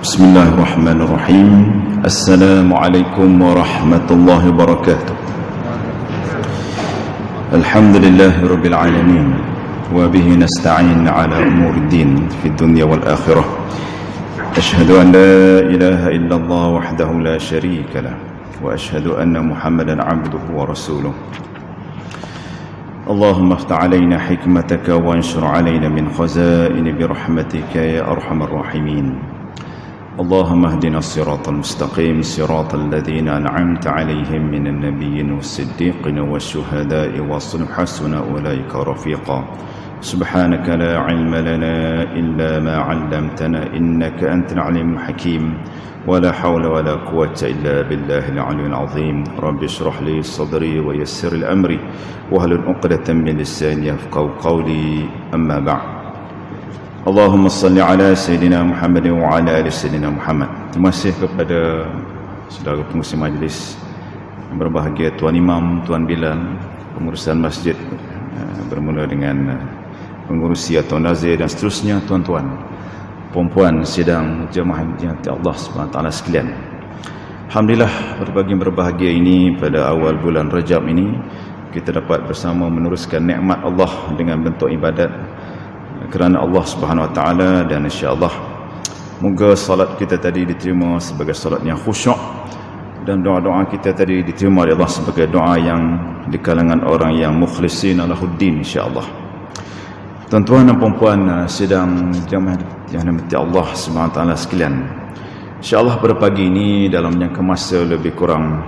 بسم الله الرحمن الرحيم. السلام عليكم ورحمة الله وبركاته. الحمد لله رب العالمين، وبه نستعين على أمور الدين في الدنيا والآخرة. أشهد أن لا إله إلا الله وحده لا شريك له، وأشهد أن محمدا عبده ورسوله. اللهم افتح علينا حكمتك وانشر علينا من خزائن برحمتك يا أرحم الراحمين. اللهم اهدنا الصراط المستقيم، صراط الذين أنعمت عليهم من النبيين والصديقين والشهداء وحسن أولئك رفيقا. سبحانك لا علم لنا إلا ما علمتنا إنك أنت العليم الحكيم. ولا حول ولا قوة إلا بالله العلي العظيم. رب اشرح لي صدري ويسر لي أمري واحلل عقدة من لساني يفقهوا قولي. أما بعد. Allahumma salli ala Sayyidina Muhammad wa ala ali Sayyidina Muhammad. Terima kasih kepada saudara pengurusi majlis yang berbahagia, Tuan Imam, Tuan Bilal, pengurusan masjid bermula dengan pengurusi atau nazir dan seterusnya, tuan-tuan, puan-puan sidang jemaah yang Allah SWT sekalian. Alhamdulillah, berbahagia ini pada awal bulan Rajab ini kita dapat bersama meneruskan nikmat Allah dengan bentuk ibadat kerana Allah Subhanahu Wa Taala, dan insya-Allah moga salat kita tadi diterima sebagai salat yang khusyuk, dan doa-doa kita tadi diterima oleh Allah sebagai doa yang di kalangan orang yang mukhlisin lahuddin insya-Allah. Tuan-tuan dan puan-puan sidang jemaah yang dirahmati Allah Subhanahu Wa Taala sekalian, insya-Allah pada pagi ini dalam jangka masa lebih kurang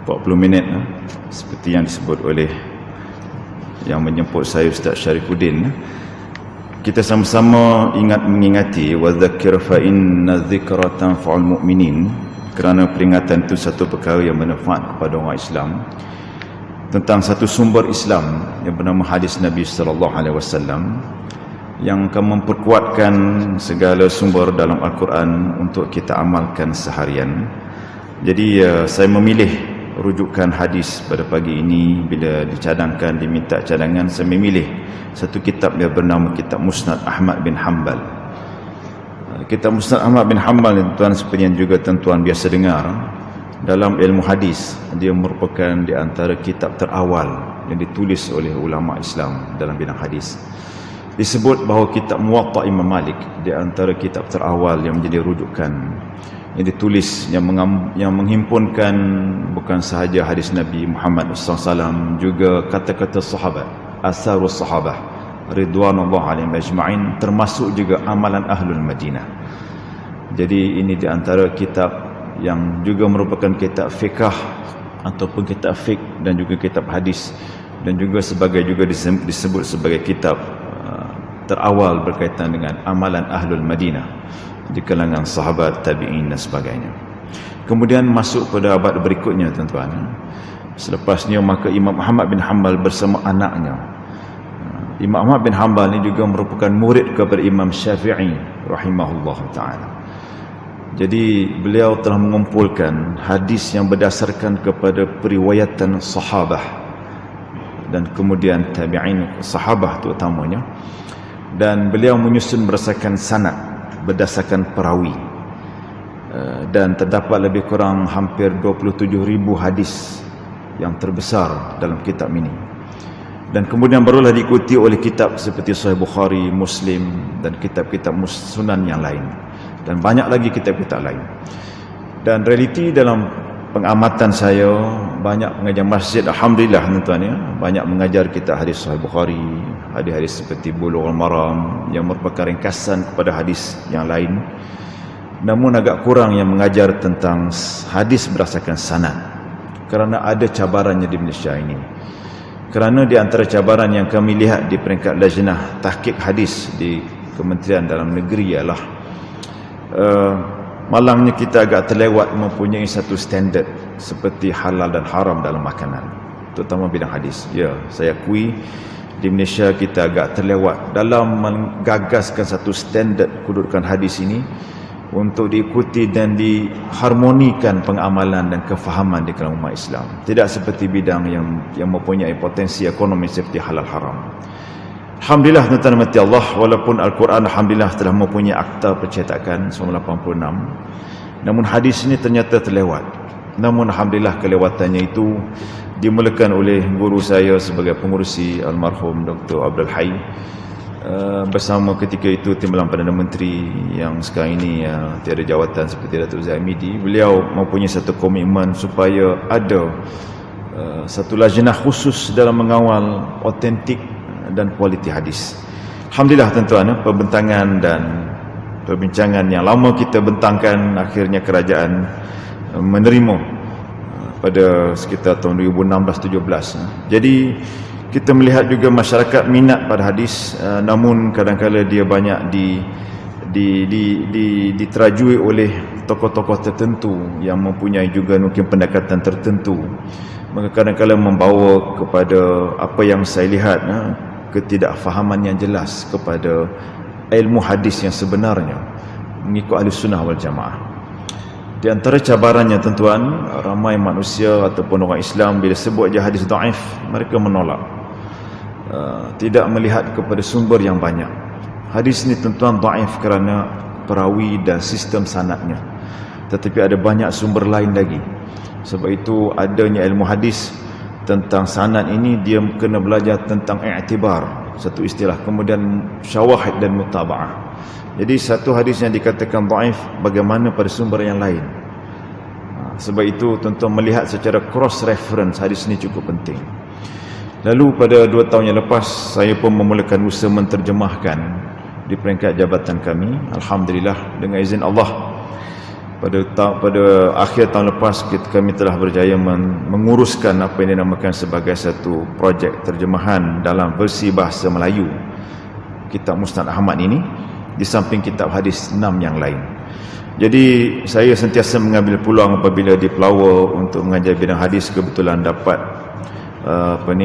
40 minit seperti yang disebut oleh yang menjemput saya, Ustaz Syarifuddin, kita sama-sama mengingati wadzakir fa inna dzikra tanfa'ul mu'minin, kerana peringatan itu satu perkara yang bermanfaat kepada orang Islam, tentang satu sumber Islam yang bernama hadis Nabi sallallahu alaihi wasallam yang akan memperkuatkan segala sumber dalam Al-Quran untuk kita amalkan seharian. Jadi saya memilih rujukan hadis pada pagi ini. Bila dicadangkan, diminta cadangan, saya memilih satu kitab yang bernama Kitab Musnad Ahmad bin Hanbal. Kitab Musnad Ahmad bin Hanbal ni, tuan, seperti yang juga tuan-tuan biasa dengar dalam ilmu hadis, dia merupakan di antara kitab terawal yang ditulis oleh ulama Islam dalam bidang hadis. Disebut bahawa kitab Muwatta Imam Malik di antara kitab terawal yang menjadi rujukan, yang ditulis, yang menghimpunkan bukan sahaja hadis Nabi Muhammad SAW, juga kata-kata sahabat, asarus sahabah ridwanullah alaihim ajma'in, termasuk juga amalan ahlul Madinah. Jadi ini di antara kitab yang juga merupakan kitab fiqh ataupun kitab fiqh, dan juga kitab hadis, dan juga disebut sebagai kitab terawal berkaitan dengan amalan ahlul Madinah di kalangan sahabat, tabi'in dan sebagainya. Kemudian masuk pada abad berikutnya, tuan-tuan, selepasnya maka Imam Ahmad bin Hanbal bersama anaknya. Imam Ahmad bin Hanbal ini juga merupakan murid kepada Imam Syafi'i rahimahullah ta'ala. Jadi beliau telah mengumpulkan hadis yang berdasarkan kepada periwayatan sahabah dan kemudian tabi'in, sahabah terutamanya, dan beliau menyusun berdasarkan sanad, berdasarkan perawi, dan terdapat lebih kurang hampir 27,000 hadis yang terbesar dalam kitab ini. Dan kemudian barulah diikuti oleh kitab seperti Sahih Bukhari, Muslim, dan kitab-kitab sunan yang lain, dan banyak lagi kitab-kitab lain. Dan realiti dalam pengamatan saya, banyak pengajar masjid, alhamdulillah tuan-tuan ya, banyak mengajar kita hadis Sahih Bukhari, hadis-hadis seperti Bulughul Maram yang merupakan ringkasan kepada hadis yang lain. Namun agak kurang yang mengajar tentang hadis berdasarkan sanad, kerana ada cabarannya di Malaysia ini. Kerana di antara cabaran yang kami lihat di peringkat lajnah tahqiq hadis di Kementerian Dalam Negeri ialah malangnya kita agak terlewat mempunyai satu standard seperti halal dan haram dalam makanan, terutama bidang hadis. Ya, saya akui di Malaysia kita agak terlewat dalam menggagaskan satu standard kedudukan hadis ini untuk diikuti dan diharmonikan pengamalan dan kefahaman di kalangan umat Islam. Tidak seperti bidang yang mempunyai potensi ekonomi seperti halal haram. Alhamdulillah tuan-tuan dan Allah, walaupun Al-Quran alhamdulillah telah mempunyai akta percetakan 1986, namun hadis ini ternyata terlewat. Namun alhamdulillah kelewatannya itu dimulakan oleh guru saya sebagai pengurusi almarhum Dr. Abdul Hai, bersama ketika itu Timbalan Perdana Menteri yang sekarang ini tiada jawatan seperti Datuk Zaimidi. Beliau mempunyai satu komitmen supaya ada satu lajnah khusus dalam mengawal autentik dan kualiti hadis. Alhamdulillah tuan-tuan, pembentangan dan perbincangan yang lama kita bentangkan, akhirnya kerajaan menerima pada sekitar tahun 2016-17. Jadi kita melihat juga masyarakat minat pada hadis, namun kadang-kadang dia banyak diterajui oleh tokoh-tokoh tertentu yang mempunyai juga mungkin pendekatan tertentu. Maka kadang-kadang membawa kepada apa yang saya lihat, ketidakfahaman yang jelas kepada ilmu hadis yang sebenarnya mengikut ahli sunnah wal jamaah. Di antara cabarannya tuan-tuan, ramai manusia ataupun orang Islam bila sebut je hadis daif, mereka menolak, tidak melihat kepada sumber yang banyak. Hadis ni tuan-tuan daif kerana perawi dan sistem sanadnya, tetapi ada banyak sumber lain lagi. Sebab itu adanya ilmu hadis tentang sanad ini, dia kena belajar tentang i'tibar, satu istilah, kemudian syawahid dan mutaba'ah. Jadi satu hadis yang dikatakan dhaif, bagaimana pada sumber yang lain. Sebab itu tuan-tuan melihat secara cross reference hadis ini cukup penting. Lalu pada 2 tahun yang lepas, saya pun memulakan usaha menterjemahkan di peringkat jabatan kami. Alhamdulillah dengan izin Allah, pada akhir tahun lepas kami telah berjaya menguruskan apa yang dinamakan sebagai satu projek terjemahan dalam versi bahasa Melayu kitab Musnad Ahmad ini, di samping kitab hadis 6 yang lain. Jadi saya sentiasa mengambil peluang apabila di Pelawa untuk mengajar bidang hadis, kebetulan dapat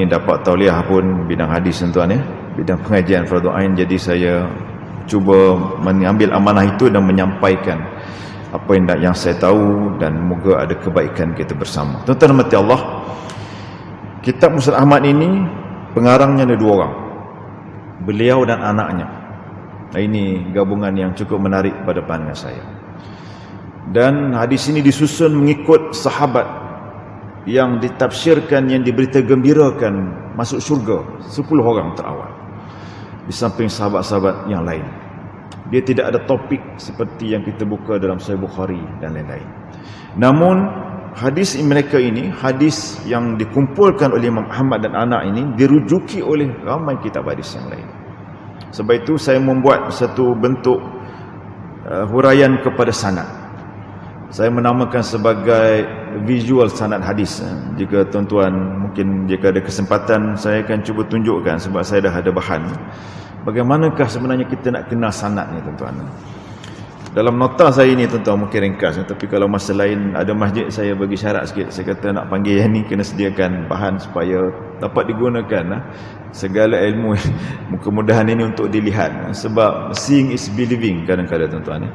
dapat tauliah pun bidang hadis tuan-tuan, bidang pengajian fardu ain. Jadi saya cuba mengambil amanah itu dan menyampaikan apa yang saya tahu, dan moga ada kebaikan kita bersama. Tuan-tuan dan hadirin Allah, kitab Musnad Ahmad ini pengarangnya ada 2 orang, beliau dan anaknya. Ini gabungan yang cukup menarik pada pandangan saya. Dan hadis ini disusun mengikut sahabat yang ditafsirkan, yang diberita gembirakan masuk syurga, 10 orang terawal, di samping sahabat-sahabat yang lain. Dia tidak ada topik seperti yang kita buka dalam Sahih Bukhari dan lain-lain. Namun hadis mereka ini, hadis yang dikumpulkan oleh Imam Ahmad dan anak ini, dirujuki oleh ramai kitab hadis yang lain. Sebab itu saya membuat satu bentuk huraian kepada sanad. Saya menamakan sebagai visual sanad hadis. Jika tuan-tuan mungkin jika ada kesempatan, saya akan cuba tunjukkan, sebab saya dah ada bahan. Bagaimanakah sebenarnya kita nak kenal sanad ni tuan-tuan. Dalam nota saya ini tuan-tuan mungkin ringkas, tapi kalau masa lain ada masjid, saya bagi syarat sikit. Saya kata nak panggil yang ni kena sediakan bahan supaya dapat digunakan segala ilmu kemudahan ini untuk dilihat. Sebab seeing is believing kadang-kadang tuan-tuan.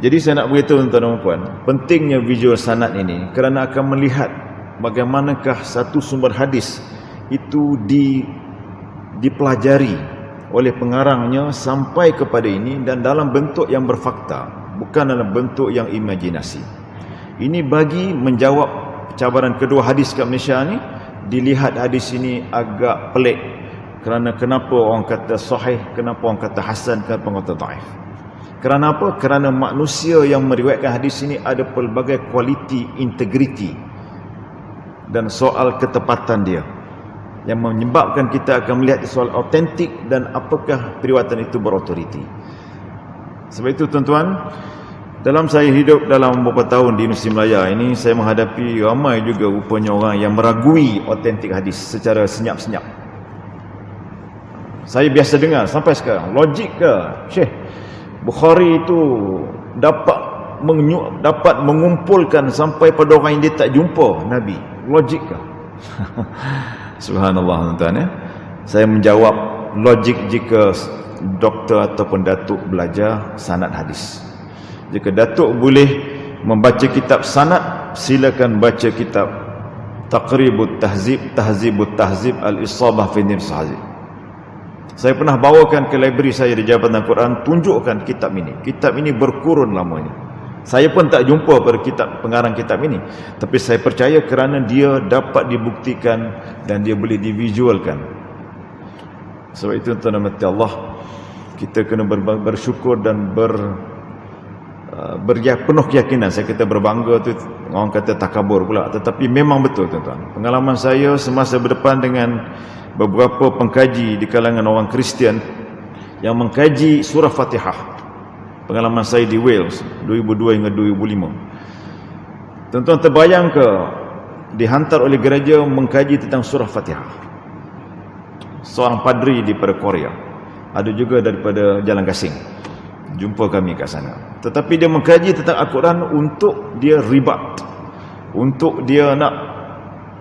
Jadi saya nak beritahu tuan-tuan dan puan, pentingnya visual sanad ini kerana akan melihat bagaimanakah satu sumber hadis itu dipelajari oleh pengarangnya sampai kepada ini, dan dalam bentuk yang berfakta, bukan dalam bentuk yang imajinasi. Ini bagi menjawab cabaran kedua hadis kat Malaysia ni. Dilihat hadis ini agak pelik, kerana kenapa orang kata sahih, kenapa orang kata hasan, kenapa orang kata dhaif. Kerana apa? Kerana manusia yang meriwayatkan hadis ini ada pelbagai kualiti, integriti dan soal ketepatan dia, yang menyebabkan kita akan melihat soal autentik dan apakah periwayatan itu berautoriti. Sebab itu tuan-tuan, dalam saya hidup dalam beberapa tahun di Universiti Malaya ini, saya menghadapi ramai juga rupanya orang yang meragui autentik hadis secara senyap-senyap. Saya biasa dengar sampai sekarang, logik ke Syekh Bukhari itu dapat mengumpulkan sampai pada orang yang dia tak jumpa Nabi? Logik ke? Subhanallah tuan-tuan. Saya menjawab, logik jika doktor ataupun datuk belajar sanad hadis. Jika datuk boleh membaca kitab sanad, silakan baca kitab Taqribut Tahzib, Tahzibut Tahzib, Al-Isabah fi Nibs Tahzib. Saya pernah bawakan ke library saya di Jabatan Quran, tunjukkan kitab ini. Kitab ini berkurun lamanya. Saya pun tak jumpa pada pengarang kitab ini, tapi saya percaya kerana dia dapat dibuktikan dan dia boleh divisualkan. Sebab itu tuan-tuan dan Allah, kita kena bersyukur dan penuh keyakinan. Saya kata berbangga tu, orang kata takabur pula, tetapi memang betul tuan-tuan. Pengalaman saya semasa berdepan dengan beberapa pengkaji di kalangan orang Kristian yang mengkaji surah Fatihah. Pengalaman saya di Wales 2002 hingga 2005. Tuan-tuan terbayang ke dihantar oleh gereja mengkaji tentang surah Fatihah. Seorang padri daripada Korea, ada juga daripada Jalan Gasing, jumpa kami kat sana. Tetapi dia mengkaji tentang Al-Quran untuk dia ribat, untuk dia nak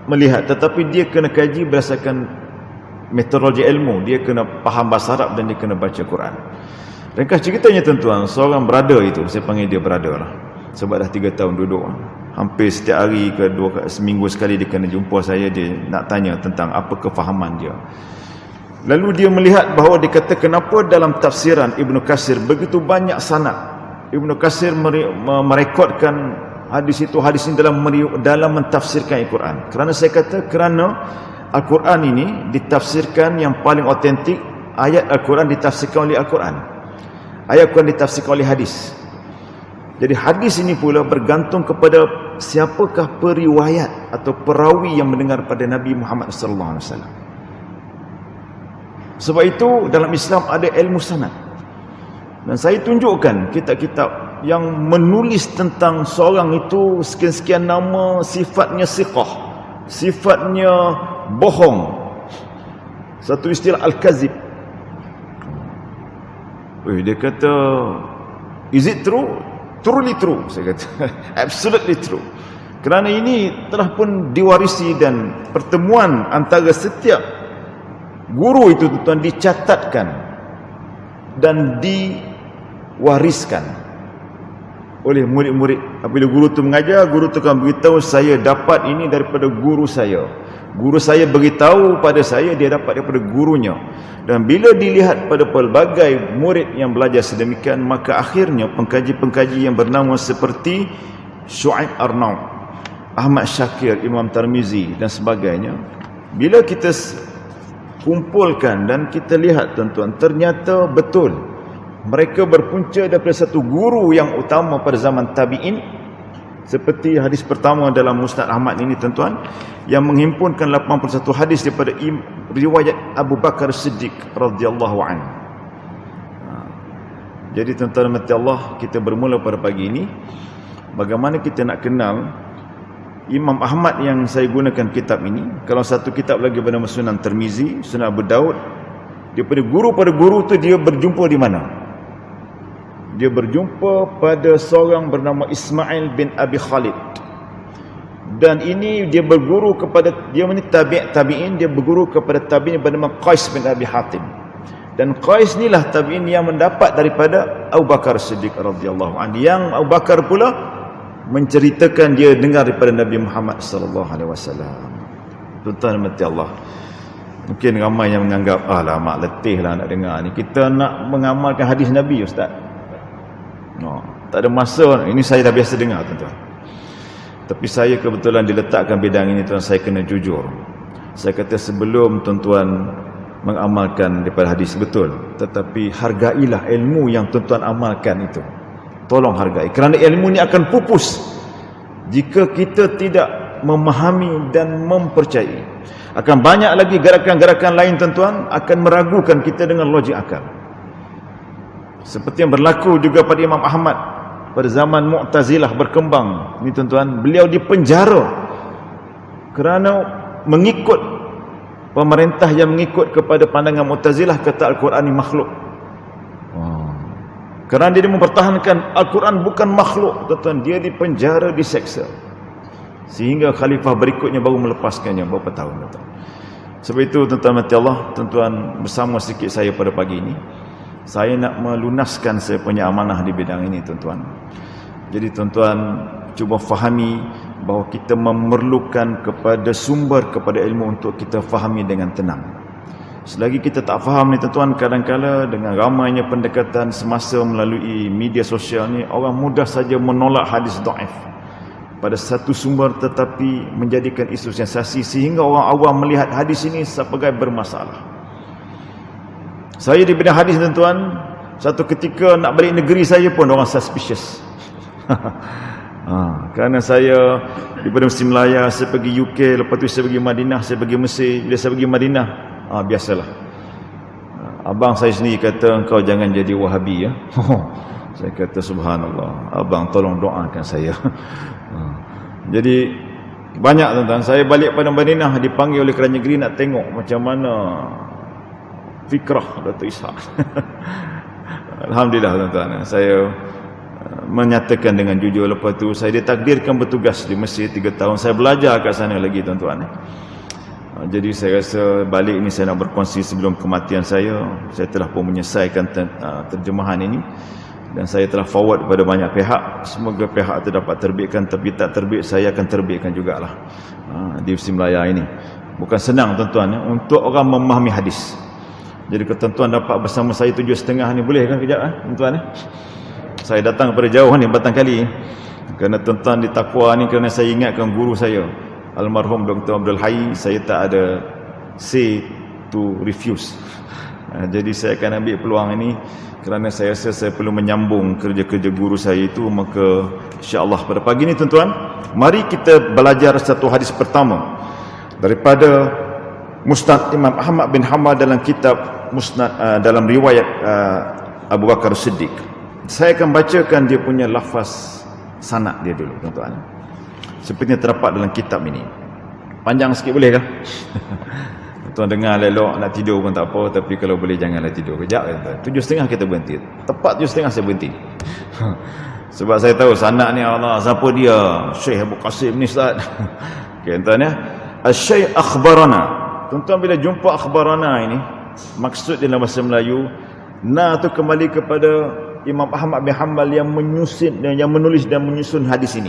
melihat, tetapi dia kena kaji berdasarkan metodologi ilmu. Dia kena faham bahasa Arab dan dia kena baca Quran. Ringkas ceritanya tuan-tuan, seorang brother itu, saya panggil dia brother lah, sebab dah 3 tahun duduk, hampir setiap hari ke seminggu sekali dia kena jumpa saya. Dia nak tanya tentang apa kefahaman dia. Lalu dia melihat bahawa dia kata, kenapa dalam tafsiran Ibn Katsir begitu banyak sanad. Ibn Katsir merekodkan hadis itu, hadis ini dalam mentafsirkan Al-Quran. Kerana saya kata, kerana Al-Quran ini ditafsirkan yang paling otentik. Ayat Al-Quran ditafsirkan oleh Al-Quran, ayat Al-Quran ditafsirkan oleh hadis. Jadi hadis ini pula bergantung kepada siapakah periwayat atau perawi yang mendengar pada Nabi Muhammad SAW. Sebab itu dalam Islam ada ilmu sanad. Dan saya tunjukkan kitab-kitab yang menulis tentang seorang itu, sekian-sekian nama, sifatnya siqah, sifatnya bohong. Satu istilah al-kazib. Dia kata, is it true? Truly true, saya kata. Absolutely true. Kerana ini telah pun diwarisi, dan pertemuan antara setiap guru itu tuan dicatatkan dan diwariskan oleh murid-murid. Apabila guru itu mengajar, guru itu akan beritahu, saya dapat ini daripada guru saya. Guru saya beritahu pada saya, dia dapat daripada gurunya. Dan bila dilihat pada pelbagai murid yang belajar sedemikian, maka akhirnya pengkaji-pengkaji yang bernama seperti Syuaib Arnaud, Ahmad Syakir, Imam Tirmizi dan sebagainya, bila kita kumpulkan dan kita lihat tuan-tuan, ternyata betul mereka berpunca daripada satu guru yang utama pada zaman tabi'in. Seperti hadis pertama dalam Musnad Ahmad ini tuan-tuan, yang menghimpunkan 81 hadis daripada riwayat Abu Bakar Siddiq radhiyallahu anhu. Jadi tuan-tuan mati Allah, kita bermula pada pagi ini bagaimana kita nak kenal Imam Ahmad yang saya gunakan kitab ini. Kalau satu kitab lagi bernama Sunan Tirmizi, Sunan Abu Daud, daripada guru pada guru tu dia berjumpa di mana? Dia berjumpa pada seorang bernama Ismail bin Abi Khalid. Dan ini dia berguru kepada, dia ini tabi'in, dia berguru kepada tabi'in bernama Qais bin Abi Hatim. Dan Qais inilah tabi'in yang mendapat daripada Abu Bakar Siddiq radhiyallahu anhu, yang Abu Bakar pula menceritakan dia dengar daripada Nabi Muhammad sallallahu alaihi wasallam. Tuan-tuan mati Allah, mungkin ramai yang menganggap, mak letihlah nak dengar ni, kita nak mengamalkan hadis Nabi ustaz. Tak ada masa, ini saya dah biasa dengar tuan-tuan. Tapi saya kebetulan diletakkan bidang ini tuan, saya kena jujur. Saya kata sebelum tuan-tuan mengamalkan daripada hadis betul, tetapi hargailah ilmu yang tuan-tuan amalkan itu. Tolong hargai, kerana ilmu ni akan pupus jika kita tidak memahami dan mempercayai. Akan banyak lagi gerakan-gerakan lain tuan-tuan akan meragukan kita dengan logik akal. Seperti yang berlaku juga pada Imam Ahmad pada zaman Mu'tazilah berkembang ni tuan-tuan. Beliau dipenjara kerana mengikut pemerintah yang mengikut kepada pandangan Mu'tazilah, kata Al-Quran ni makhluk. Kerana dia mempertahankan Al-Quran bukan makhluk tuan-tuan, dia dipenjara, diseksa, sehingga khalifah berikutnya baru melepaskannya beberapa tahun tuan-tuan. Sebab itu tuan-tuan mati Allah, tuan-tuan bersama sedikit saya pada pagi ini, saya nak melunaskan saya punya amanah di bidang ini tuan-tuan. Jadi tuan-tuan cuba fahami bahawa kita memerlukan kepada sumber, kepada ilmu untuk kita fahami dengan tenang. Selagi kita tak faham ni tuan-tuan, kadang-kala dengan ramainya pendekatan semasa melalui media sosial ni, orang mudah saja menolak hadis dhaif pada satu sumber tetapi menjadikan isu sensasi sehingga orang awam melihat hadis ini sebagai bermasalah. Saya di bidang hadis tuan-tuan, satu ketika nak balik negeri saya pun orang suspicious. Kerana saya daripada Mesir Melaya, saya pergi UK, lepas tu saya pergi Madinah, saya pergi Mesir. Bila saya pergi Madinah, biasalah, abang saya sendiri kata, engkau jangan jadi Wahabi ya. Saya kata subhanallah, abang tolong doakan saya. Jadi banyak tuan-tuan, saya balik pada Madinah dipanggil oleh Kerajaan Negeri nak tengok macam mana fikrah Datuk Ishak. Alhamdulillah tuan-tuan, saya menyatakan dengan jujur. Lepas tu saya ditakdirkan bertugas di Mesir 3 tahun. Saya belajar kat sana lagi tuan-tuan. Jadi saya rasa balik ini saya nak berkongsi sebelum kematian saya telah pun menyelesaikan terjemahan ini dan saya telah forward kepada banyak pihak. Semoga pihak itu dapat terbitkan, tapi tak terbit saya akan terbitkan jugalah di Mesir Melaya ini. Bukan senang tuan-tuan untuk orang memahami hadis. Jadi kalau tuan-tuan dapat bersama saya 7.30 ni, boleh kan kejap tuan-tuan Saya datang pada jauh ni, batang kali. Kerana tuan-tuan di Taqwa ni, kerana saya ingatkan guru saya almarhum Dr. Abdul Hayy, saya tak ada say to refuse. Jadi saya akan ambil peluang ini kerana saya rasa saya perlu menyambung kerja-kerja guru saya itu. Maka insya-Allah pada pagi ini tuan-tuan, mari kita belajar satu hadis pertama daripada Musnad Imam Ahmad bin Hanbal dalam kitab Musnad, dalam riwayat Abu Bakar Siddiq. Saya akan bacakan dia punya lafaz sanad dia dulu tuan-tuan, seperti yang terdapat dalam kitab ini. Panjang sikit boleh kah? Tuan dengar elok, nak tidur pun tak apa, tapi kalau boleh janganlah tidur kejap. 7.30 kita berhenti, tepat 7.30 saya berhenti. Sebab saya tahu sanad ni, Allah, siapa dia? Syekh Abu Qasim ni Ustaz. Okay, tuan ya, Syekh akhbarana. Tuan-tuan bila jumpa akhbarana ini, maksud dalam bahasa Melayu, na tu kembali kepada Imam Ahmad bin Hanbal yang menulis dan menyusun hadis ini.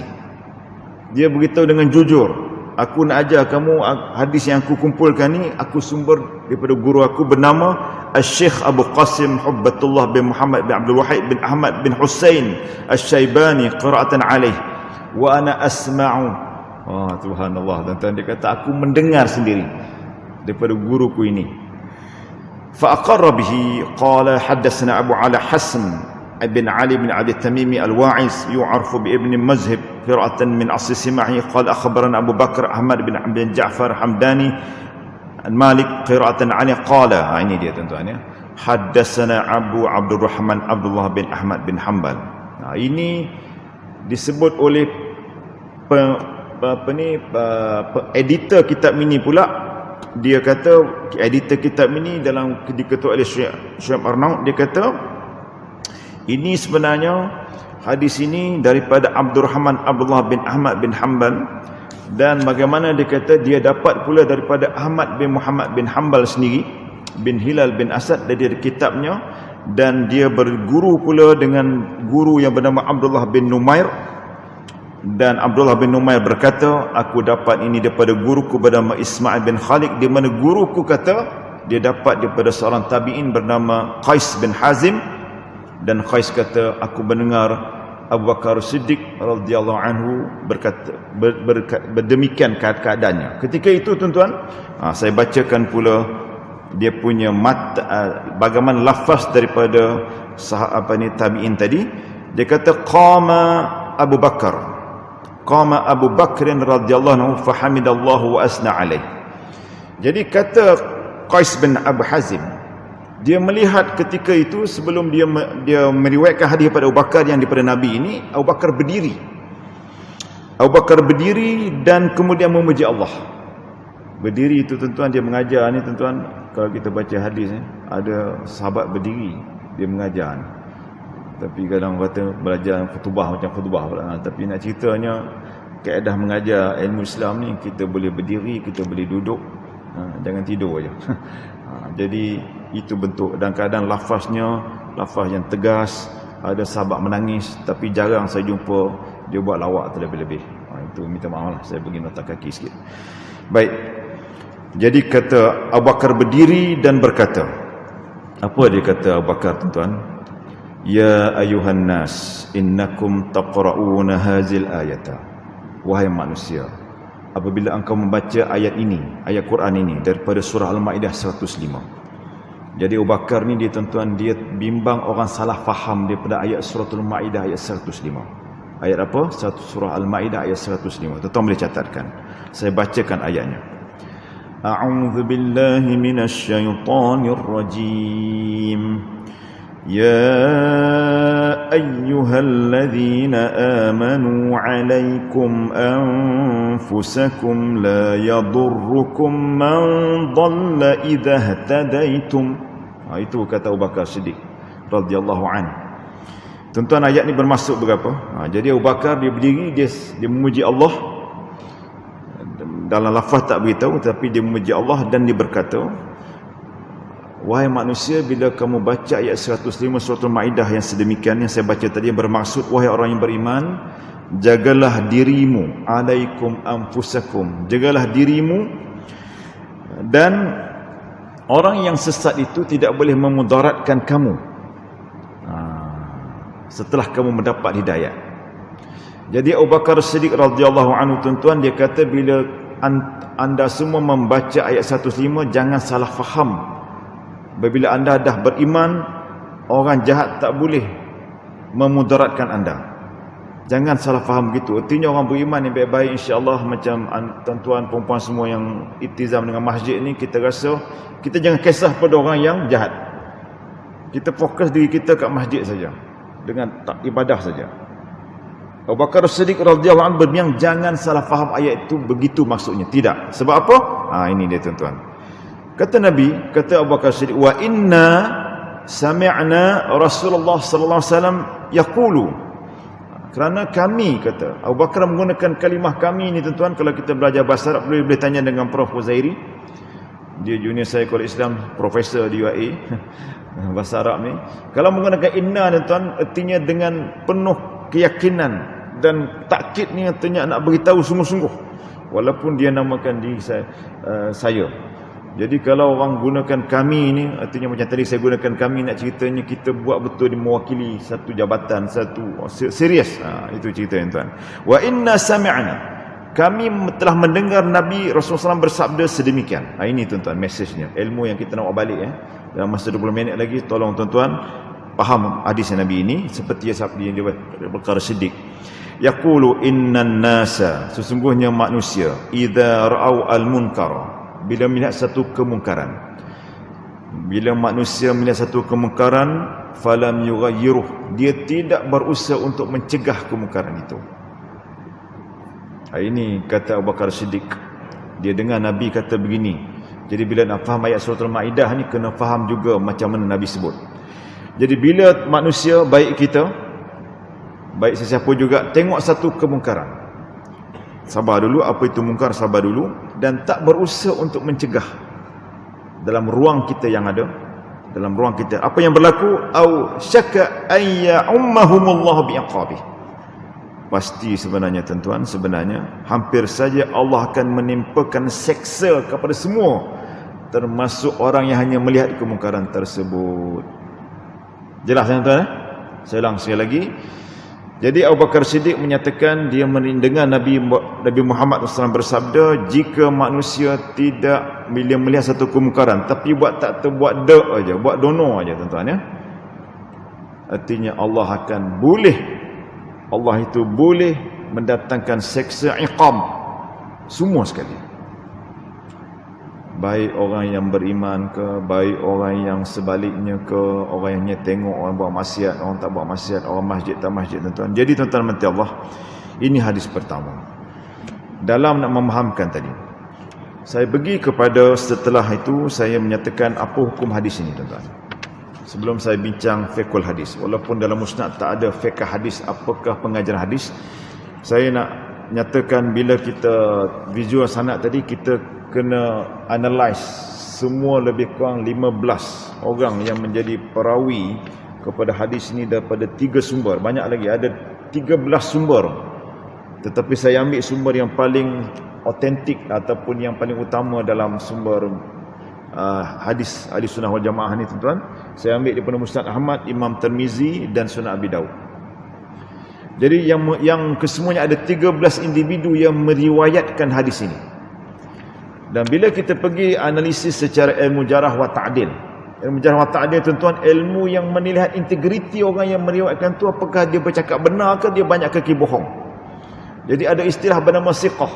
Dia beritahu dengan jujur, aku nak ajar kamu hadis yang aku kumpulkan ni, aku sumber daripada guru aku bernama Syekh Abu Qasim Hubbatullah bin Muhammad bin Abdul Wahid bin Ahmad bin Hussein Al-Shaybani qira'atan alaih wa ana asma'u. Subhanallah, tuan-tuan, dia kata aku mendengar sendiri daripada guruku ini. Fa bihi qala hadatsana Abu Ala Hasan bin Ali bin Abi Tamimi Al-Wa'iz yu'arfu bi Ibn Mazhib qira'atan min asli simahi qala akhbarana Abu Bakar Ahmad bin Ja'far Hamdani Al-Malik qira'atan Ali qala. Ini dia tuan-tuan ya, hadatsana Abu Abdurrahman Abdullah bin Ahmad bin Hanbal. Ini disebut oleh editor kitab ini pula. Dia kata, editor kitab ini dalam diketuai oleh Syekh Arnaud, dia kata ini sebenarnya hadis ini daripada Abdurrahman Abdullah bin Ahmad bin Hanbal, dan bagaimana dia kata dia dapat pula daripada Ahmad bin Muhammad bin Hanbal sendiri bin Hilal bin Asad dari kitabnya, dan dia berguru pula dengan guru yang bernama Abdullah bin Numair. Dan Abdullah bin Numair berkata, aku dapat ini daripada guruku bernama Ismail bin Khalid, di mana guruku kata dia dapat daripada seorang tabi'in bernama Qais bin Hazim, dan Qais kata aku mendengar Abu Bakar Siddiq radhiyallahu anhu berkata berdemikian keadaannya. Ketika itu tuan-tuan, saya bacakan pula dia punya bagaimana lafaz daripada tabi'in tadi. Dia kata qama Abu Bakar radhiyallahu anhu fahamidallahu wa asna alaih. Jadi kata Qais bin Abu Hazim, dia melihat ketika itu sebelum dia meriwayatkan hadis pada Abu Bakar yang daripada Nabi ini, Abu Bakar berdiri dan kemudian memuji Allah. Berdiri itu tuan-tuan, dia mengajar ni tuan-tuan. Kalau kita baca hadis ni, ada sahabat berdiri dia mengajar ni. Tapi kadang kata belajar khutbah macam khutbah pula. Tapi nak ceritanya kaedah mengajar ilmu Islam ni, kita boleh berdiri, kita boleh duduk, jangan tidur aja. Jadi itu bentuk, dan kadang lafaznya lafaz yang tegas. Ada sahabat menangis, tapi jarang saya jumpa dia buat lawak terlebih-lebih. Itu minta maaf lah, saya pergi nota kaki sikit. Baik, Jadi kata Abu Bakar berdiri dan berkata, apa dia kata Abu Bakar, tuan-tuan? Ya ayuhan nas, innakum taqra'una hazil ayata. Wahai manusia, apabila engkau membaca ayat ini, ayat Quran ini daripada surah Al-Maidah 105. Jadi Abu Bakar ni dia, tuan-tuan, dia bimbang orang salah faham daripada ayat surah Al-Maidah ayat 105. Ayat apa? Surah Al-Maidah ayat 105. Tuan-tuan boleh catatkan. Saya bacakan ayatnya. A'udzu billahi minasy syaithanir rajim. يا أيها الذين آمنوا عليكم أنفسكم لا يضركم من ضل إذا اهتديتم. Itu kata Abu Bakar Siddiq radhiyallahu anhu. Tuan-tuan, ayat ni bermaksud berapa? Jadi Abu Bakar dia berdiri, dia memuji Allah. Dalam lafaz tak beritahu, tapi dia memuji Allah dan dia berkata, wahai manusia, bila kamu baca ayat 105 surah Al-Maidah yang sedemikian yang saya baca tadi, bermaksud wahai orang yang beriman, jagalah dirimu, alaikum anfusakum, jagalah dirimu, dan orang yang sesat itu tidak boleh memudaratkan kamu setelah kamu mendapat hidayah. Jadi Abu Bakar Siddiq radhiyallahu anhu, tuan-tuan, dia kata bila anda semua membaca ayat 105, jangan salah faham. Apabila anda dah beriman, orang jahat tak boleh memudaratkan anda. Jangan salah faham begitu. Artinya orang beriman yang baik-baik, insya-Allah, macam tuan-tuan perempuan semua yang iltizam dengan masjid ni, kita rasa kita jangan kisah pada orang yang jahat. Kita fokus diri kita kat masjid saja, dengan ibadah saja. Abu Bakar Siddiq radhiyallahu anhu berbiang, jangan salah faham ayat itu begitu maksudnya. Tidak. Sebab apa? Ini dia, tuan-tuan. Kata Nabi, kata Abu Bakar Siddiq, wa inna sami'na Rasulullah sallallahu alaihi wasallam yaqulu. Kerana kami, kata Abu Bakar menggunakan kalimah kami ni, tuan-tuan. Kalau kita belajar bahasa Arab, boleh tanya dengan Prof Huzairi. Dia junior saya kalau Islam, profesor di UAE bahasa Arab ni. Kalau menggunakan inna, tuan-tuan, artinya dengan penuh keyakinan dan takkid ni, artinya nak beritahu sungguh-sungguh, walaupun dia namakan diri saya. Jadi kalau orang gunakan kami ni, artinya macam tadi saya gunakan kami, nak ceritanya kita buat betul di mewakili satu jabatan, satu serius. Itu cerita, tuan. Wa inna sami'na, kami telah mendengar Nabi Rasulullah SAW bersabda sedemikian. Ini, tuan-tuan, mesejnya, ilmu yang kita nak bawa balik. Dalam masa 20 minit lagi, tolong tuan-tuan faham hadis Nabi ini seperti yang dia berkata Siddiq. Yaqulu innan nasa, sesungguhnya manusia, idza ra'au al-munkar, bila melihat satu kemungkaran, bila manusia melihat satu kemungkaran, falam yughayyiruh, dia tidak berusaha untuk mencegah kemungkaran itu. Ini kata Abu Bakar Siddiq, dia dengar Nabi kata begini. Jadi bila nak faham ayat surah Al-Maidah ni, kena faham juga macam mana Nabi sebut. Jadi bila manusia, baik kita, baik sesiapa juga, tengok satu kemungkaran, sabar dulu. Apa itu mungkar? Sabar dulu. Dan tak berusaha untuk mencegah dalam ruang kita yang ada, dalam ruang kita. Apa yang berlaku? Au syaka ayya ummahumullah bi'iqabih. Pasti sebenarnya, tuan-tuan, sebenarnya hampir saja Allah akan menimpakan seksa kepada semua, termasuk orang yang hanya melihat kemungkaran tersebut. Jelas, tuan-tuan? Saya ulang sekali lagi. Jadi Abu Bakar Siddiq menyatakan dia mendengar Nabi Muhammad SAW bersabda, jika manusia tidak bila melihat satu kemungkaran tapi buat tak terbuat aja, buat dono aja, tuan-tuan, ya, artinya Allah akan Allah itu boleh mendatangkan seksa iqam semua sekali. Baik orang yang beriman ke, baik orang yang sebaliknya ke, orang yang tengok orang buat maksiat, orang tak buat maksiat, orang masjid tak masjid, tuan-tuan. Jadi tuan-tuan mati Allah, ini hadis pertama. Dalam nak memahamkan tadi, saya pergi kepada, setelah itu saya menyatakan apa hukum hadis ini, tuan-tuan. Sebelum saya bincang fiqhul hadis, walaupun dalam musnad tak ada fiqh hadis, apakah pengajaran hadis, saya nak nyatakan bila kita visual sanad tadi, kita kena analyse semua lebih kurang 15 orang yang menjadi perawi kepada hadis ini daripada 3 sumber. Banyak lagi, ada 13 sumber, tetapi saya ambil sumber yang paling autentik ataupun yang paling utama dalam sumber hadis Sunnah wal Jamaah ni tuan-tuan, saya ambil daripada Musnad Ahmad, Imam Tirmizi dan Sunan Abi Daud. Jadi yang kesemuanya ada 13 individu yang meriwayatkan hadis ini. Dan bila kita pergi analisis secara ilmu jarah wa ta'dil, ilmu jarah wa ta'dil tuan-tuan, ilmu yang menilai integriti orang yang meriwayatkan tu, apakah dia bercakap benar ke dia banyak kaki bohong. Jadi ada istilah bernama siqah.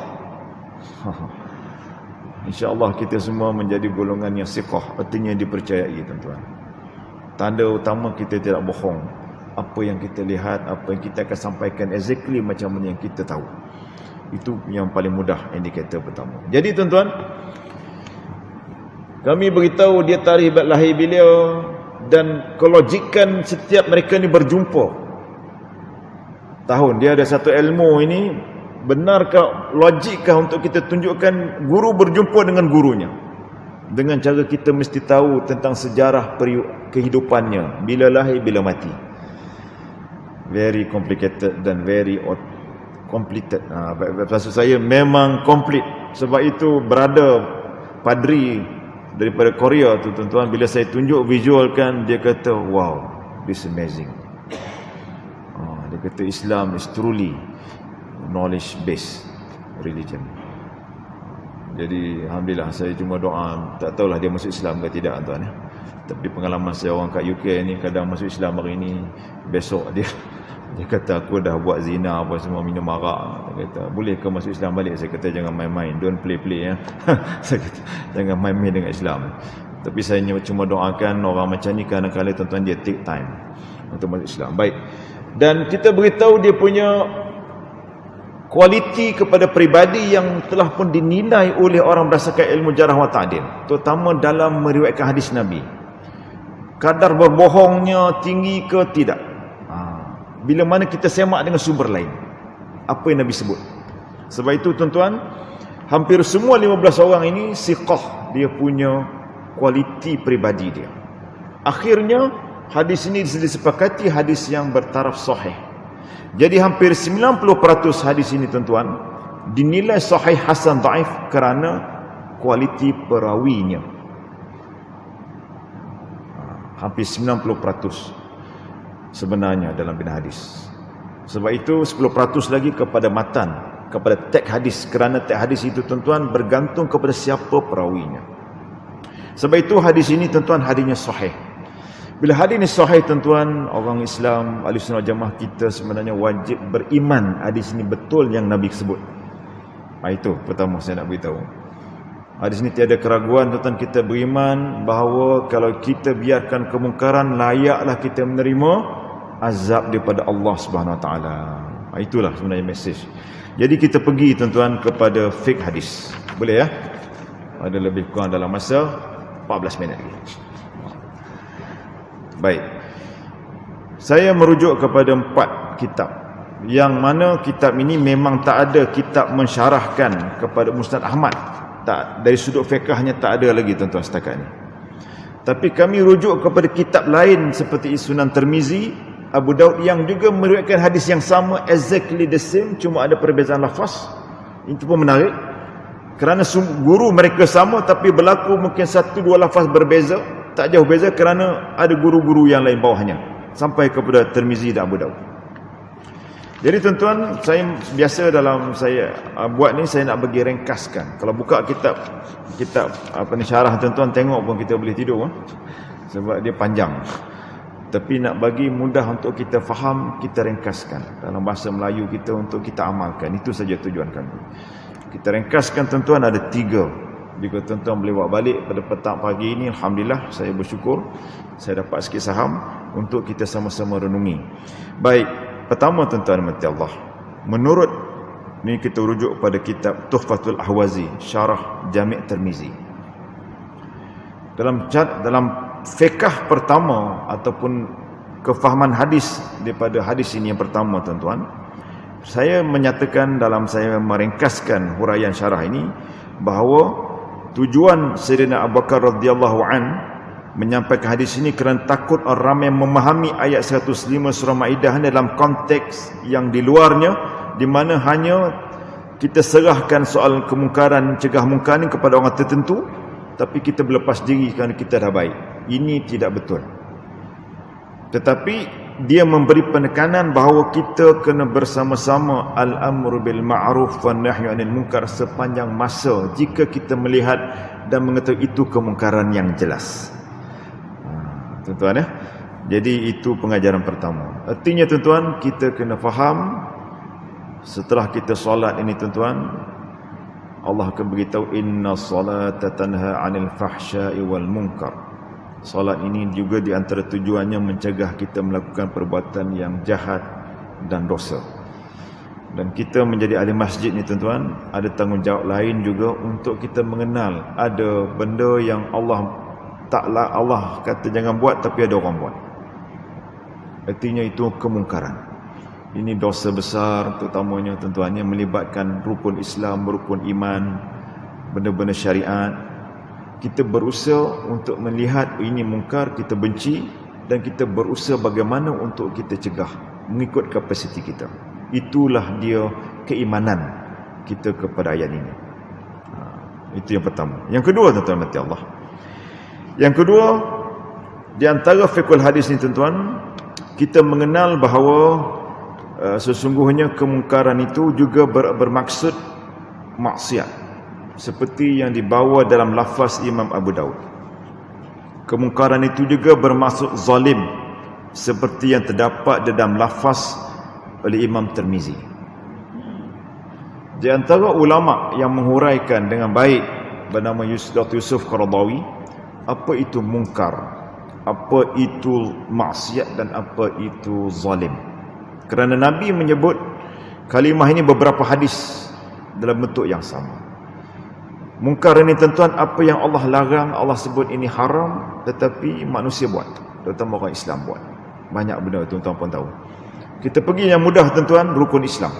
InsyaAllah kita semua menjadi golongan yang siqah, artinya dipercayai tuan-tuan. Tanda utama kita tidak bohong. Apa yang kita lihat, apa yang kita akan sampaikan exactly macam mana yang kita tahu. Itu yang paling mudah, indikator pertama. Jadi tuan-tuan, kami beritahu dia tarikh lahir beliau dan kelogikan setiap mereka ni berjumpa tahun. Dia ada satu ilmu ini, benarkah, logikkah untuk kita tunjukkan guru berjumpa dengan gurunya? Dengan cara kita mesti tahu tentang sejarah kehidupannya, bila lahir, bila mati. Very complicated dan very completed. Maksud saya memang complete. Sebab itu brother padri daripada Korea tu tuan-tuan, bila saya tunjuk visualkan, dia kata wow, this amazing. Dia kata Islam is truly knowledge based religion. Jadi alhamdulillah, saya cuma doa, tak tahulah dia masuk Islam ke tidak tuan ya. Tapi pengalaman saya orang kat UK ni, kadang masuk Islam hari ni, besok dia kata aku dah buat zina apa semua, minum arak. Dia kata boleh ke masuk Islam balik? Saya kata jangan main-main, don't play-play ya. Saya kata jangan main-main dengan Islam. Tapi saya cuma doakan orang macam ni kadang-kadang tuan-tuan dia take time untuk masuk Islam. Baik. Dan kita beritahu dia punya kualiti kepada peribadi yang telah pun dinilai oleh orang berdasarkan ilmu jarah wa ta'dil, terutama dalam meriwayatkan hadis Nabi. Kadar berbohongnya tinggi ke tidak? Bila mana kita semak dengan sumber lain, apa yang Nabi sebut. Sebab itu tuan-tuan, hampir semua 15 orang ini siqah, dia punya kualiti peribadi dia. Akhirnya hadis ini disepakati hadis yang bertaraf sahih. Jadi hampir 90% hadis ini tuan-tuan dinilai sahih, hasan, dhaif kerana kualiti perawinya. Hampir 90% sebenarnya dalam bidang hadis. Sebab itu 10% lagi kepada matan, kepada teks hadis, kerana teks hadis itu tuan-tuan bergantung kepada siapa perawinya. Sebab itu hadis ini tuan-tuan hadisnya sahih. Bila hadis ini sahih tuan-tuan, orang Islam Ahli Sunnah Jamaah kita sebenarnya wajib beriman hadis ini betul yang Nabi sebut. Itu pertama saya nak beritahu. Hadis ini tiada keraguan tuan-tuan, kita beriman bahawa kalau kita biarkan kemungkaran, layaklah kita menerima azab daripada Allah Subhanahu Wa Taala. Itulah sebenarnya mesej. Jadi kita pergi tuan-tuan kepada fiqh hadis. Boleh ya? Ada lebih kurang dalam masa 14 minit lagi. Baik. Saya merujuk kepada 4 kitab. Yang mana kitab ini memang tak ada kitab mensyarahkan kepada Musnad Ahmad. Tak, dari sudut fiqahnya tak ada lagi tuan-tuan setakat ni. Tapi kami rujuk kepada kitab lain seperti Sunan Tirmizi, Abu Daud yang juga meriwayatkan hadis yang sama, exactly the same, cuma ada perbezaan lafaz. Itu pun menarik. Kerana guru mereka sama tapi berlaku mungkin 1-2 lafaz berbeza, tak jauh beza kerana ada guru-guru yang lain bawahnya sampai kepada Tirmizi dan Abu Daud. Jadi tuan-tuan, saya biasa dalam saya buat ni, saya nak bagi ringkaskan. Kalau buka kitab apa ni syarah tuan-tuan, tengok pun kita boleh tidur sebab dia panjang. Tapi nak bagi mudah untuk kita faham, kita ringkaskan dalam bahasa Melayu kita untuk kita amalkan. Itu saja tujuan kami. Kita ringkaskan tuan-tuan, ada 3. Jika tuan-tuan boleh buat balik pada petang pagi ini, alhamdulillah saya bersyukur saya dapat sikit saham untuk kita sama-sama renungi. Baik. Pertama tuan-tuan mati Allah, menurut ni kita rujuk pada kitab Tuhfatul Ahwazi, syarah Jami' Tirmizi. Dalam fiqh pertama ataupun kefahaman hadis daripada hadis ini yang pertama tuan-tuan, saya menyatakan dalam saya meringkaskan huraian syarah ini bahawa tujuan Sayyidina Abu Bakar radhiyallahu an menyampaikan hadis ini kerana takut orang ramai memahami ayat 105 surah Maidah dalam konteks yang di luarnya, di mana hanya kita serahkan soal kemungkaran, cegah mungkar ni kepada orang tertentu, tapi kita berlepas diri kerana kita dah baik. Ini tidak betul. Tetapi dia memberi penekanan bahawa kita kena bersama-sama al-amru bil ma'ruf wan nahyu 'anil munkar sepanjang masa jika kita melihat dan mengetahui itu kemungkaran yang jelas. Tuan-tuan ya. Jadi itu pengajaran pertama. Artinya tuan-tuan, kita kena faham setelah kita solat ini tuan-tuan, Allah akan beritahu inna salata tanha 'anil fahsya'i wal munkar. Solat ini juga di antara tujuannya mencegah kita melakukan perbuatan yang jahat dan dosa. Dan kita menjadi ahli masjid ni tuan-tuan, ada tanggungjawab lain juga untuk kita mengenal ada benda yang Allah kata jangan buat tapi ada orang buat. Artinya itu kemungkaran. Ini dosa besar terutamanya tuan-tuan yang melibatkan rukun Islam, rukun iman, benda-benda syariat. Kita berusaha untuk melihat ini mungkar, kita benci, dan kita berusaha bagaimana untuk kita cegah mengikut kapasiti kita. Itulah dia keimanan kita kepada ayat ini. Itu yang pertama. Yang kedua tuan-tuan mati Allah. Yang kedua, di antara fiqhul hadis ni tuan-tuan, kita mengenal bahawa sesungguhnya kemungkaran itu juga bermaksud maksiat. Seperti yang dibawa dalam lafaz Imam Abu Daud. Kemungkaran itu juga bermaksud zalim, seperti yang terdapat dalam lafaz oleh Imam Tirmizi. Di antara ulama yang menghuraikan dengan baik bernama Dr. Yusuf Qaradawi, apa itu mungkar, apa itu maksiat dan apa itu zalim. Kerana Nabi menyebut kalimah ini beberapa hadis dalam bentuk yang sama. Mungkar ini tuan-tuan, apa yang Allah larang, Allah sebut ini haram, tetapi manusia buat, terutama orang Islam buat. Banyak benda tuan-tuan pun tahu. Kita pergi yang mudah tuan-tuan, rukun Islam.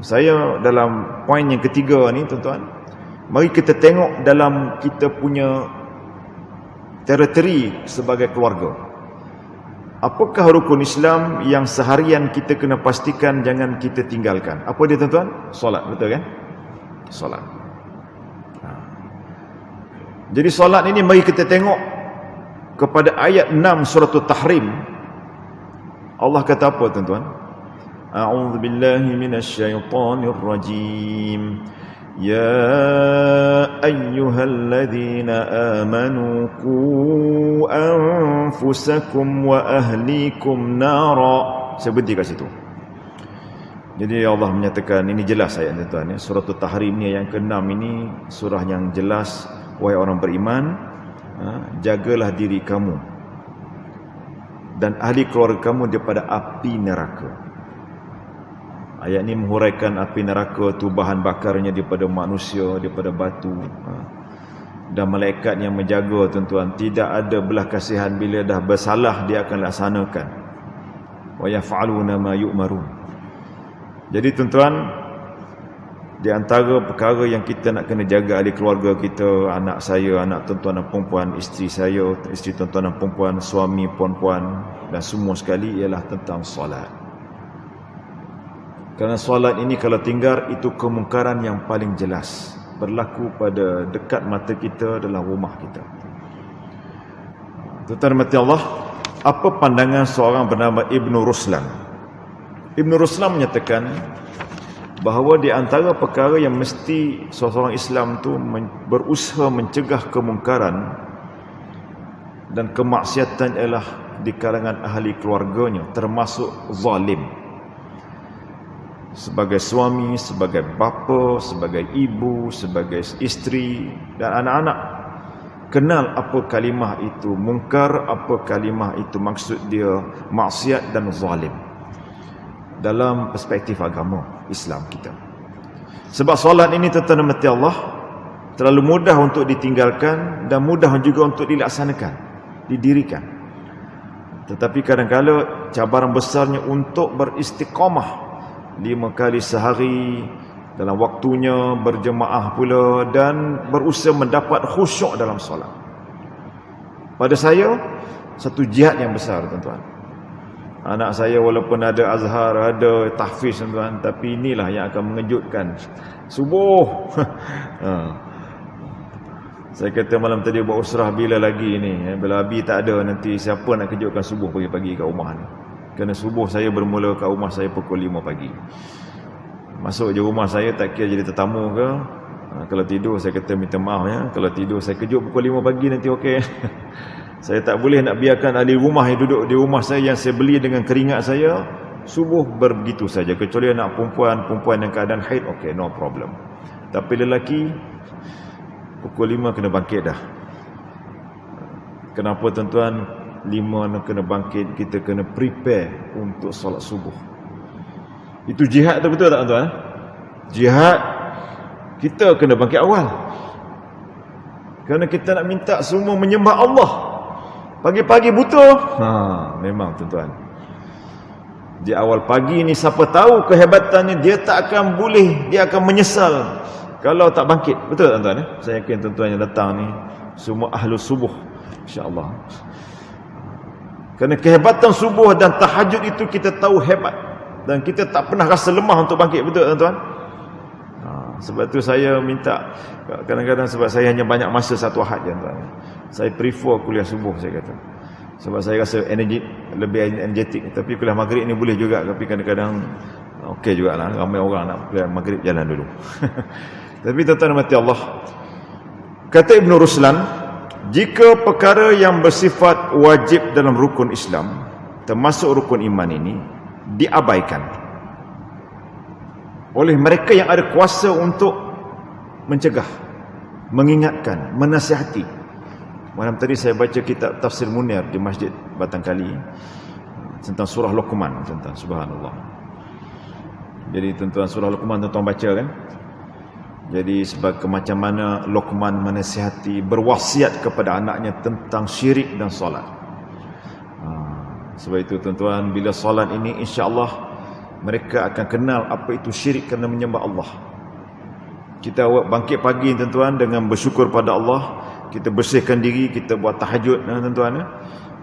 Saya dalam poin yang ketiga ni tuan-tuan, mari kita tengok dalam kita punya teritori sebagai keluarga. Apakah rukun Islam yang seharian kita kena pastikan jangan kita tinggalkan? Apa dia tuan-tuan? Solat, betul kan? Solat. Jadi solat ini mari kita tengok kepada ayat 6 surah At-Tahrim. Allah kata apa tuan-tuan? A'udzu billahi minasyaitonir rajim. Ya ayyuhalladzina amanu qu anfusakum wa ahlikum nara. Saya berhenti kat situ. Jadi Allah menyatakan, ini jelas ayat tuan-tuan ya. Surah At-Tahrim ni yang ke-6 ini surah yang jelas. Wahai orang beriman, jagalah diri kamu dan ahli keluarga kamu daripada api neraka. Ayat ini menghuraikan api neraka tu bahan bakarnya daripada manusia, daripada batu. Dan malaikat yang menjaga tuan-tuan, tidak ada belah kasihan bila dah bersalah dia akan laksanakan. Wa yaf'aluna ma yu'marun. Jadi tuan-tuan, di antara perkara yang kita nak kena jaga ahli keluarga kita, anak saya, anak tuan-tuan dan perempuan, isteri saya, isteri tuan-tuan dan perempuan, suami, puan-puan dan semua sekali ialah tentang solat. Kerana solat ini kalau tinggal, itu kemungkaran yang paling jelas berlaku pada dekat mata kita dalam rumah kita. Tuan-tuan mati Allah, apa pandangan seorang bernama Ibn Ruslan? Ibn Ruslan menyatakan bahawa di antara perkara yang mesti seorang Islam tu berusaha mencegah kemungkaran dan kemaksiatan ialah di kalangan ahli keluarganya, termasuk zalim. Sebagai suami, sebagai bapa, sebagai ibu, sebagai isteri dan anak-anak, kenal apa kalimah itu mungkar, apa kalimah itu maksud dia maksiat dan zalim dalam perspektif agama Islam kita. Sebab solat ini tuan-tuan dan mati Allah terlalu mudah untuk ditinggalkan dan mudah juga untuk dilaksanakan, didirikan. Tetapi kadang-kadang cabaran besarnya untuk beristiqamah 5 kali sehari dalam waktunya, berjemaah pula, dan berusaha mendapat khusyuk dalam solat. Pada saya, satu jihad yang besar tuan-tuan. Anak saya walaupun ada azhar, ada tahfiz tuan, tapi inilah yang akan mengejutkan. Subuh. Saya kata malam tadi buat usrah bila lagi ni, bila Abi tak ada, nanti siapa nak kejutkan subuh pagi-pagi kat rumah ni. Kerana subuh saya bermula kat rumah saya pukul 5 pagi. Masuk je rumah saya, tak kira jadi tetamu ke. Kalau tidur saya kata minta maaf ya. Kalau tidur saya kejut pukul 5 pagi nanti okey. Saya tak boleh nak biarkan ahli rumah yang duduk di rumah saya yang saya beli dengan keringat saya subuh begitu saja. Kecuali anak perempuan yang keadaan haid, okey, no problem. Tapi lelaki pukul 5 kena bangkit dah. Kenapa tuan-tuan? 5 nak kena bangkit, kita kena prepare untuk solat subuh. Itu jihad tu, betul tak tuan-tuan? Jihad, kita kena bangkit awal. Kerana kita nak minta semua menyembah Allah. Pagi-pagi buta. Memang tuan-tuan. Di awal pagi ni siapa tahu kehebatannya, dia tak akan boleh, dia akan menyesal kalau tak bangkit. Betul tak tuan-tuan? Saya yakin tuan-tuan yang datang ni semua ahlu subuh, insya-Allah. Kerana kehebatan subuh dan tahajud itu kita tahu hebat, dan kita tak pernah rasa lemah untuk bangkit. Betul tuan-tuan? Sebab tu saya minta, kadang-kadang sebab saya hanya banyak masa satu ahad je tuan-tuan, saya prefer kuliah subuh, saya kata. Sebab saya rasa lebih energetik. Tapi kuliah maghrib ni boleh juga, tapi kadang-kadang okey jugalah, ramai orang nak kuliah maghrib, jalan dulu. Tapi tuan-tuan mati Allah, kata Ibn Ruslan, jika perkara yang bersifat wajib dalam rukun Islam, termasuk rukun iman ini, diabaikan oleh mereka yang ada kuasa untuk mencegah, mengingatkan, menasihati. Malam tadi saya baca kitab Tafsir Munir di Masjid Batangkali tentang surah Luqman, tentang subhanallah. Jadi tuan-tuan, surah Luqman tuan-tuan baca kan? Jadi sebab macam mana Luqman menasihati, berwasiat kepada anaknya tentang syirik dan solat. Sebab itu tuan-tuan, bila solat ini insya-Allah mereka akan kenal apa itu syirik kerana menyembah Allah. Kita bangkit pagi tuan-tuan dengan bersyukur pada Allah, kita bersihkan diri, kita buat tahajud tuan-tuan.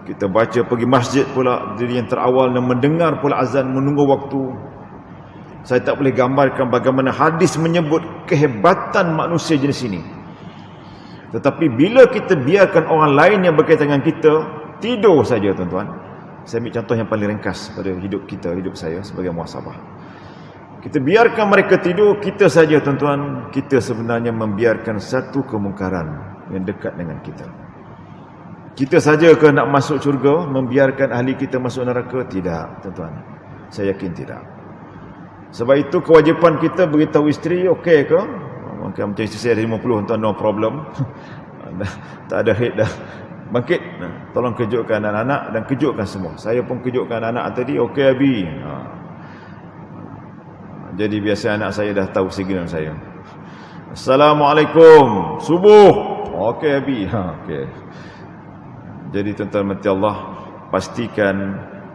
Kita baca, pergi masjid pula, diri yang terawal, dan mendengar pula azan, menunggu waktu. Saya tak boleh gambarkan bagaimana hadis menyebut kehebatan manusia jenis ini. Tetapi bila kita biarkan orang lain yang berkaitan dengan kita tidur saja tuan-tuan. Saya ambil contoh yang paling ringkas pada hidup kita, hidup saya sebagai muhasabah. Kita biarkan mereka tidur, kita saja tuan-tuan, kita sebenarnya membiarkan satu kemungkaran yang dekat dengan kita. Kita saja ke nak masuk syurga, membiarkan ahli kita masuk neraka? Tidak tuan-tuan, saya yakin tidak. Sebab itu kewajipan kita beritahu isteri, okey ke? Macam isteri saya ada 50 tuan, no problem. Tak ada hate dah. Bangkit, tolong kejutkan anak-anak dan kejutkan semua. Saya pun kejutkan anak tadi, okey Abi. Jadi biasa anak saya dah tahu signal saya. Assalamualaikum, subuh. Okey Abi. Okey. Jadi tuan-tuan mati Allah, pastikan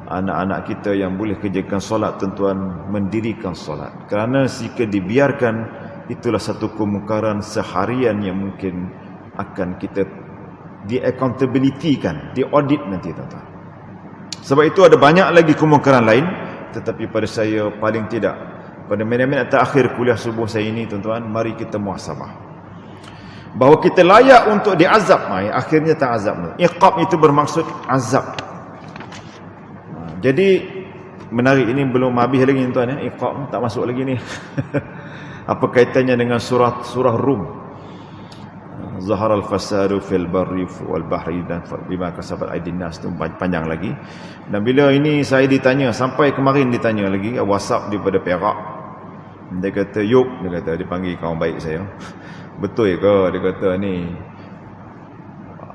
anak-anak kita yang boleh kerjakan solat tuan-tuan mendirikan solat. Kerana jika dibiarkan, itulah satu kemungkaran seharian yang mungkin akan kita di-accountability-kan, di-audit nanti tuan-tuan. Sebab itu ada banyak lagi kemungkaran lain, tetapi pada saya paling tidak, pada minit-minit terakhir kuliah subuh saya ini tuan-tuan, mari kita muhasabah bahawa kita layak untuk diazab. Akhirnya tak azab. Iqab itu bermaksud azab. Jadi menarik, ini belum habis lagi tuan ya. Iqab tak masuk lagi ni. Apa kaitannya dengan surah Rum? Zaharal fasadu fil barri wal bahri dan bima kasabat aydin nas, tu panjang lagi. Dan bila ini saya ditanya, sampai kemarin ditanya lagi, WhatsApp daripada Perak. Dia kata, "Yuk," dia kata, dia panggil kawan baik saya. "Betul ke?" Dia kata, "Ni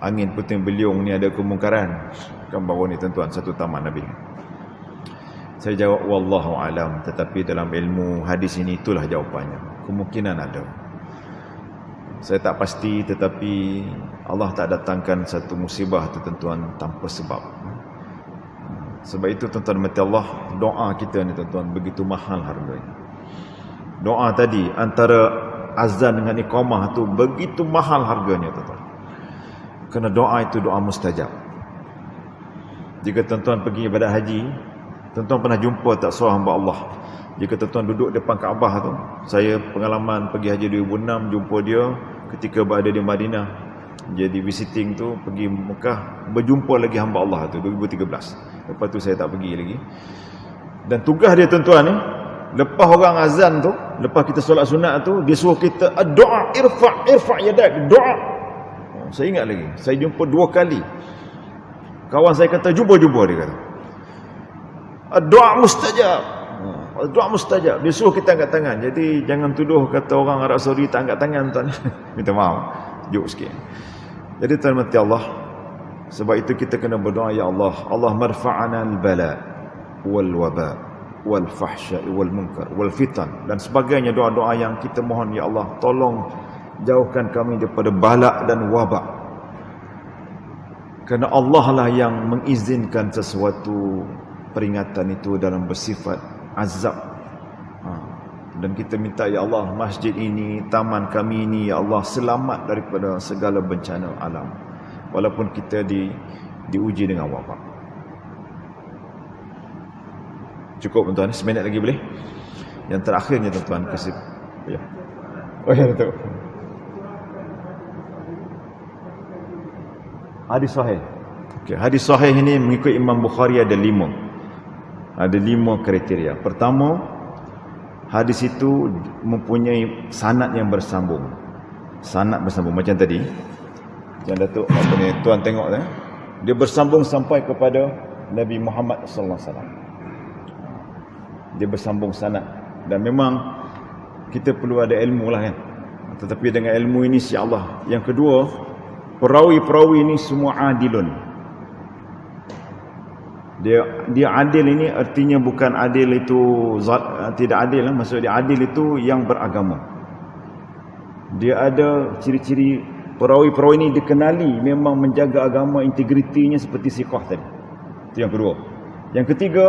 angin puting beliung ni ada kemungkaran." Kan baru ni tuan-tuan, satu taman Nabi. Saya jawab, wallahu alam. Tetapi dalam ilmu hadis ini itulah jawapannya. Kemungkinan ada. Saya tak pasti, tetapi Allah tak datangkan satu musibah tu tuan-tuan tanpa sebab. Sebab itu tuan-tuan mati Allah, doa kita ni tuan-tuan begitu mahal harganya. Doa tadi antara azan dengan iqamah tu begitu mahal harganya tuan-tuan. Kerana doa itu doa mustajab. Jika tuan-tuan pergi ibadat haji, Tuan-tuan pernah jumpa tak seorang hamba Allah? Jika tuan-tuan duduk depan Kaabah tu, saya pengalaman pergi haji 2006 jumpa dia ketika berada di Madinah. Jadi visiting tu pergi Mekah, berjumpa lagi hamba Allah tu 2013. Lepas tu saya tak pergi lagi. Dan tugas dia tuan-tuan ni, lepas orang azan tu, lepas kita solat sunat tu, dia suruh kita doa, irfa' yadak, doa. Saya ingat lagi, saya jumpa 2 kali. Kawan saya kata, jumpa dia kata. Doa mustajab. Doa mustajab. Dia suruh kita angkat tangan. Jadi jangan tuduh kata orang Arab Saudi tak angkat tangan tuan. Minta maaf. Jok sikit. Jadi tuan mati Allah. Sebab itu kita kena berdoa, ya Allah, Allah marfa'ana al-bala wal waba wal fahsya wal munkar wal fitan dan sebagainya doa-doa yang kita mohon, ya Allah, tolong jauhkan kami daripada balak dan wabak. Kerana Allah lah yang mengizinkan sesuatu peringatan itu dalam bersifat azab. Dan kita minta, ya Allah, masjid ini, taman kami ini, ya Allah, selamat daripada segala bencana alam. Walaupun kita diuji dengan wabak. Cukup tuan-tuan, seminit lagi boleh? Yang terakhirnya tuan-tuan, ya. Oh ya, betul. Hadis sahih. Okay, hadis sahih ini mengikut Imam Bukhari ada 5. Ada 5 kriteria. Pertama, hadis itu mempunyai sanad yang bersambung. Sanad bersambung macam tadi. Yang Datuk apa ni tuan tengok dia bersambung sampai kepada Nabi Muhammad sallallahu alaihi wasallam. Dia bersambung sanad dan memang kita perlu ada ilmu lah kan. Tetapi dengan ilmu ini insya-Allah. Yang kedua, perawi-perawi ini semua adilun. Dia adil ini artinya bukan adil itu tidak adil lah. Maksud dia adil itu yang beragama. Dia ada ciri-ciri perawi-perawi ini dikenali memang menjaga agama, integritinya seperti siqah tadi. Itu yang kedua. Yang ketiga,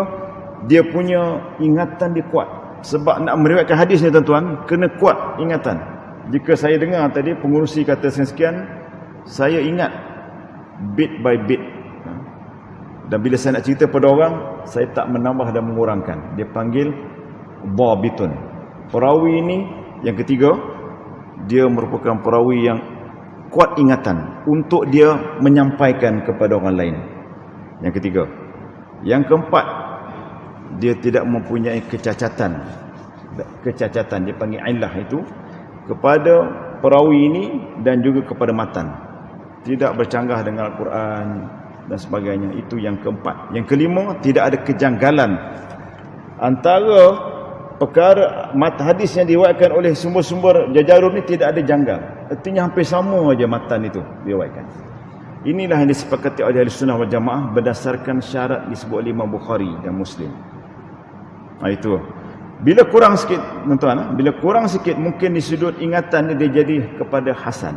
dia punya ingatan dia kuat. Sebab nak meriwayatkan hadis ni tuan-tuan, kena kuat ingatan. Jika saya dengar tadi pengurusi kata sekian, saya ingat bit by bit. Dan bila saya nak cerita pada orang, saya tak menambah dan mengurangkan. Dia panggil dhabitun. Perawi ini yang ketiga, dia merupakan perawi yang kuat ingatan untuk dia menyampaikan kepada orang lain. Yang ketiga. Yang keempat, dia tidak mempunyai kecacatan. Kecacatan dia panggil illah itu kepada perawi ini dan juga kepada matan. Tidak bercanggah dengan Al-Quran dan sebagainya. Itu yang keempat. Yang kelima, tidak ada kejanggalan antara perkara hadis yang diriwayatkan oleh sumber-sumber Jajarun ni, tidak ada janggal. Artinya hampir sama aja matan itu diriwayatkan. Inilah yang disepakati oleh Ahlussunnah wal Jamaah berdasarkan syarat disebut oleh Imam Bukhari dan Muslim. Itu. Bila kurang sikit tuan-tuan, bila kurang sikit mungkin di sudut ingatan dia jadi kepada hasan.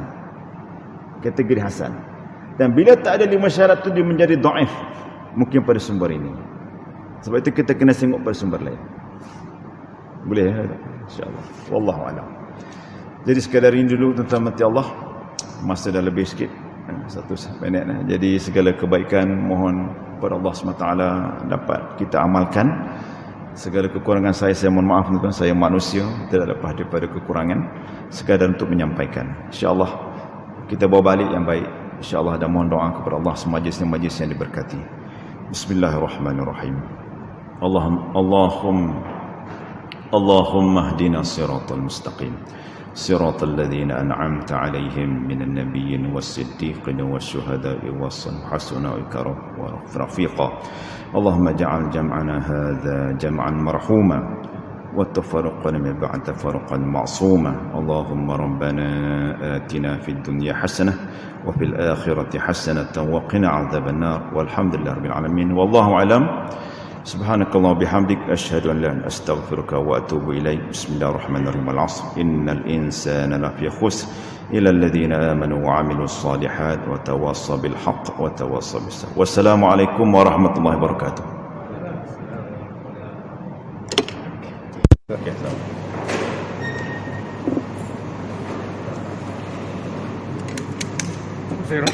Kategori hasan. Dan bila tak ada 5 syarat tu dia menjadi dhaif, mungkin pada sumber ini. Sebab itu kita kena tengok pada sumber lain. Boleh ya? InsyaAllah. Wallahu a'lam. Jadi sekadar ini dulu tuan-tuan mati Allah. Masa dah lebih sikit, 1 minit. Jadi segala kebaikan mohon kepada Allah SWT dapat kita amalkan. Segala kekurangan saya mohon maaf tuan-tuan. Saya manusia, tidak lepas daripada kekurangan. Sekadar untuk menyampaikan. InsyaAllah kita bawa balik yang baik. InsyaAllah, dan mohon doa kepada Allah semajlis-majlis yang diberkati. Bismillahirrahmanirrahim. Allahumma hdina siratal mustaqim. Siratal ladzina an'amta 'alaihim minan nabiyyin was-siddiqin wasyuhada'i was-hasuna wa rafiqa. Allahumma ja'al jam'ana hadza jam'an marhuma وتفرقنا من بعد تفرقا معصوما. اللهم ربنا آتنا في الدنيا حسنة وفي الآخرة حسنة وقنا عذاب النار والحمد لله رب العالمين والله أعلم. سبحانك اللهم وبحمدك أشهد أن لا إله إلا أنت أستغفرك وأتوب إليك. بسم الله الرحمن الرحيم. العصر إن الإنسان لفي خسر إلا الذين آمنوا وعملوا الصالحات وتواصوا بالحق وتواصوا بالصبر. والسلام عليكم ورحمة الله وبركاته. Zero.